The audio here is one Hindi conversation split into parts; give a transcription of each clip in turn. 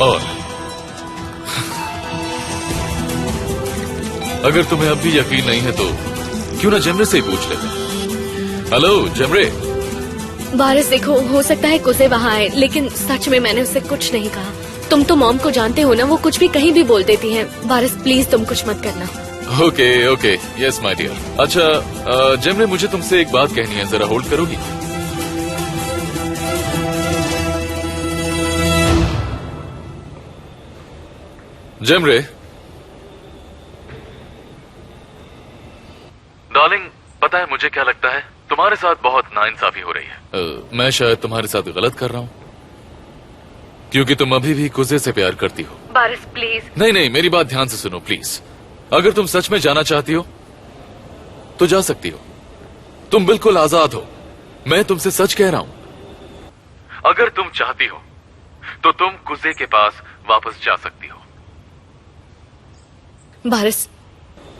और अगर तुम्हें अब भी यकीन नहीं है तो क्यों ना जेमरे से ही पूछ लेते। हेलो जेमरे। बारिश देखो, हो सकता है कुसे वहाँ आए, लेकिन सच में मैंने उससे कुछ नहीं कहा। तुम तो मॉम को जानते हो ना, वो कुछ भी कहीं भी बोल देती हैं। बारिश प्लीज तुम कुछ मत करना। Okay okay, yes my dear. अच्छा जेमरे, मुझे तुमसे एक बात कहनी है, जरा होल्ड करोगी? जेमरे डार्लिंग, पता है मुझे क्या लगता है, तुम्हारे साथ बहुत नाइंसाफी हो रही है। मैं शायद तुम्हारे साथ गलत कर रहा हूँ, क्योंकि तुम अभी भी कुजे से प्यार करती हो। बारिश प्लीज। नहीं नहीं, मेरी बात ध्यान से सुनो प्लीज। अगर तुम सच में जाना चाहती हो तो जा सकती हो, तुम बिल्कुल आजाद हो। मैं तुमसे सच कह रहा हूं। अगर तुम चाहती हो तो तुम कुजे के पास वापस जा सकती हो। बारिश,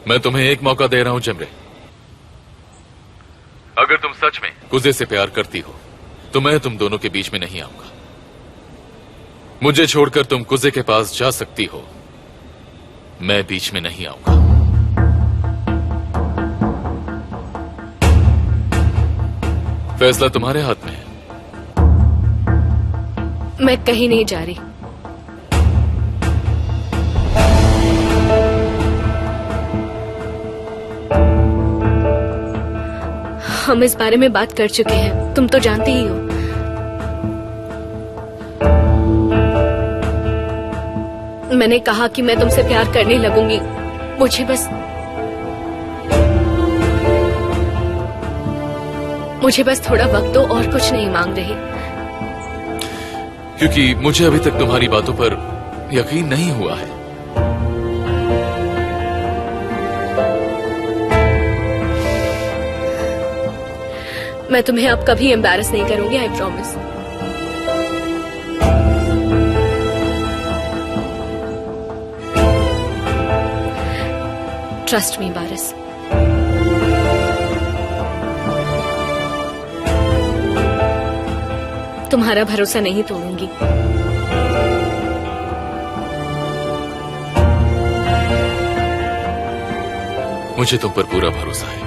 मैं तुम्हें एक मौका दे रहा हूं जेमरे। अगर तुम सच में कुजे से प्यार करती हो तो मैं तुम दोनों के बीच में नहीं आऊंगा। मुझे छोड़कर तुम कुजे के पास जा सकती हो, मैं बीच में नहीं आऊंगा। फैसला तुम्हारे हाथ में है। मैं कहीं नहीं जा रही। हम इस बारे में बात कर चुके हैं, तुम तो जानती ही हो। मैंने कहा कि मैं तुमसे प्यार करने लगूंगी। मुझे बस थोड़ा वक्त दो, और कुछ नहीं मांग रही। क्योंकि मुझे अभी तक तुम्हारी बातों पर यकीन नहीं हुआ है। मैं तुम्हें अब कभी एम्बैरस नहीं करूंगी, आई प्रॉमिस। ट्रस्ट मी बारिश। तुम्हारा भरोसा नहीं तोड़ूंगी। मुझे तुम पर पूरा भरोसा है।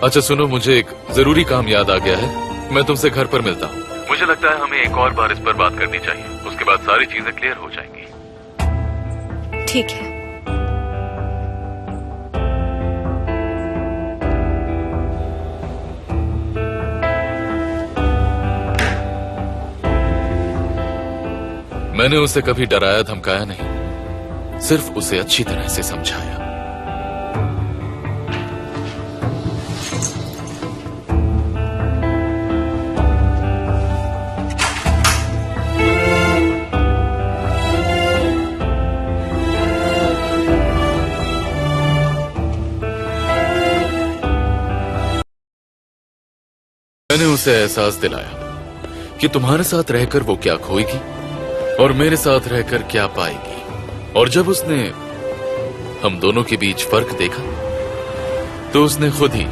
अच्छा सुनो, मुझे एक जरूरी काम याद आ गया है, मैं तुमसे घर पर मिलता हूँ। मुझे लगता है हमें एक और बार इस पर बात करनी चाहिए, उसके बाद सारी चीजें क्लियर हो जाएंगी। ठीक है। मैंने उसे कभी डराया धमकाया नहीं, सिर्फ उसे अच्छी तरह से समझाया। मैंने उसे एहसास दिलाया कि तुम्हारे साथ रहकर वो क्या खोएगी और मेरे साथ रहकर क्या पाएगी। और जब उसने हम दोनों के बीच फर्क देखा तो उसने खुद ही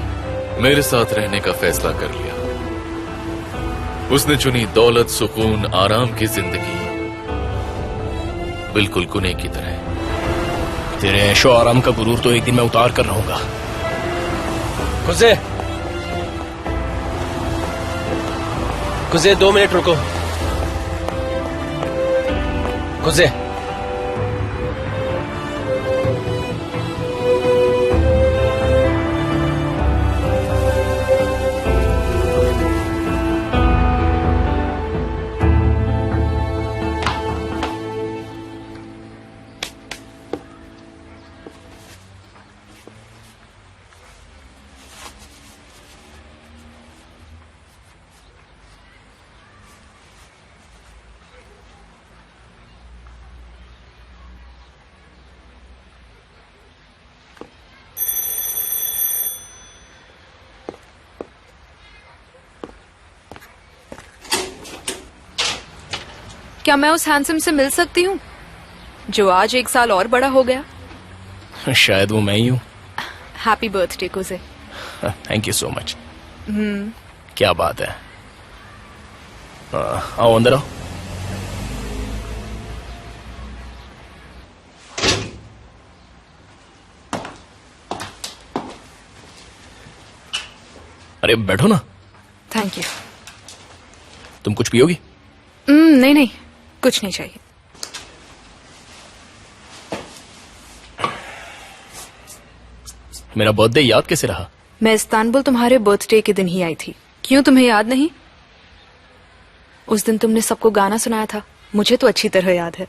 मेरे साथ रहने का फैसला कर लिया। उसने चुनी दौलत, सुकून, आराम की जिंदगी, बिल्कुल गुने की तरह। तेरे ऐशो आराम का गुरूर तो एक दिन मैं उतार कर रहूंगा। कुजे 2 मिनट रुको। कुजे, क्या मैं उस हैंडसम से मिल सकती हूँ जो आज 1 साल और बड़ा हो गया? शायद वो मैं ही हूँ। Happy birthday Kuje. Thank you so much. क्या बात है। आओ अंदर आओ। अरे बैठो ना। Thank you. तुम कुछ पियोगी? नहीं नहीं, कुछ नहीं चाहिए। मेरा बर्थडे याद कैसे रहा? मैं इस्तांबुल तुम्हारे बर्थडे के दिन ही आई थी। क्यों, तुम्हें याद नहीं? उस दिन तुमने सबको गाना सुनाया था, मुझे तो अच्छी तरह याद है।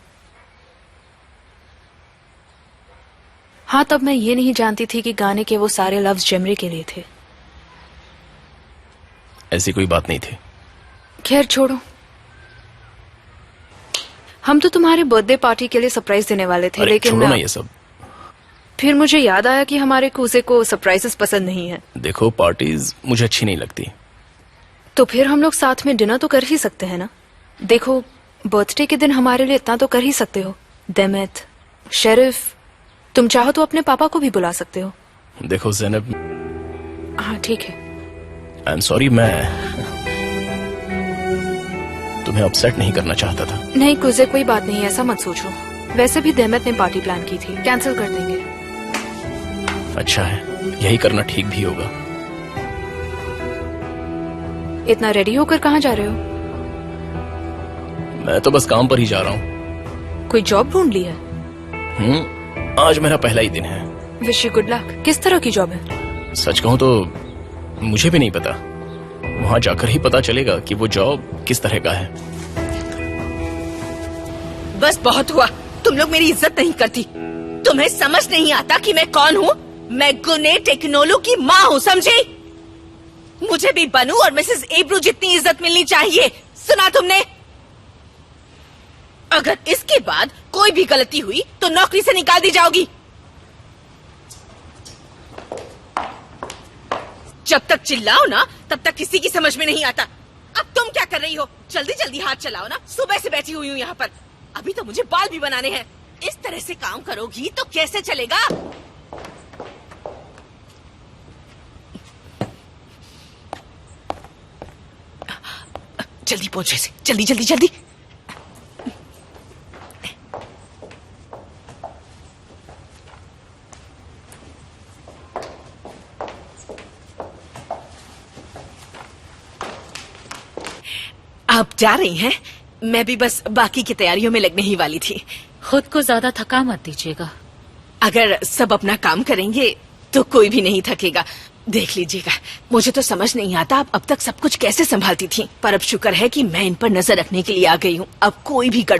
हाँ, तब मैं ये नहीं जानती थी कि गाने के वो सारे लफ्ज जेमरी के लिए थे। ऐसी कोई बात नहीं थी। खैर छोड़ो, हम तो तुम्हारे बर्थडे पार्टी के लिए सरप्राइज देने वाले थे, अरे लेकिन छोड़ो ना ये सब। फिर मुझे याद आया कि हमारे कूसे को सरप्राइजेस पसंद नहीं है। देखो, पार्टीज मुझे अच्छी नहीं लगती। तो फिर हम लोग साथ में डिनर तो कर ही सकते हैं ना। देखो, बर्थडे के दिन हमारे लिए इतना तो कर ही सकते हो। देमेत, शेरिफ, तुम चाहो तो अपने पापा को भी बुला सकते हो। देखो ज़ैनब, हाँ ठीक है। आई एम सॉरी, मैं तुम्हें अपसेट नहीं करना चाहता था। नहीं कुजे, कोई बात नहीं, ऐसा मत सोचो। वैसे भी देमत ने पार्टी प्लान की थी, कैंसिल कर देंगे। अच्छा है, यही करना ठीक भी होगा। इतना रेडी होकर कहाँ जा रहे हो? मैं तो बस काम पर ही जा रहा हूँ। कोई जॉब ढूंढ ली है? आज मेरा पहला ही दिन है। Wish you good luck. किस तरह की जॉब है? सच कहूँ तो मुझे भी नहीं पता, वहां जाकर ही पता चलेगा कि वो जॉब किस तरह का है। बस बहुत हुआ, तुम लोग मेरी इज्जत नहीं करती। तुम्हें समझ नहीं आता कि मैं कौन हूँ? मैं गुने टेक्नोलो की माँ हूँ, समझे? मुझे भी बनू और मिसेस एब्रू जितनी इज्जत मिलनी चाहिए। सुना तुमने? अगर इसके बाद कोई भी गलती हुई तो नौकरी से निकाल दी जाओगी। जब तक चिल्लाओ ना, तब तक किसी की समझ में नहीं आता। अब तुम क्या कर रही हो? जल्दी जल्दी हाथ चलाओ ना, सुबह से बैठी हुई हूँ यहाँ पर। अभी तो मुझे बाल भी बनाने हैं। इस तरह से काम करोगी तो कैसे चलेगा? जल्दी पहुंचे से, जल्दी जल्दी जल्दी। आप जा रही हैं? मैं भी बस बाकी की तैयारियों में लगने ही वाली थी। खुद को ज्यादा थका मत दीजिएगा। अगर सब अपना काम करेंगे तो कोई भी नहीं थकेगा। देख लीजिएगा, मुझे तो समझ नहीं आता आप अब तक सब कुछ कैसे संभालती थी, पर अब शुक्र है कि मैं इन पर नजर रखने के लिए आ गई हूँ। अब कोई भी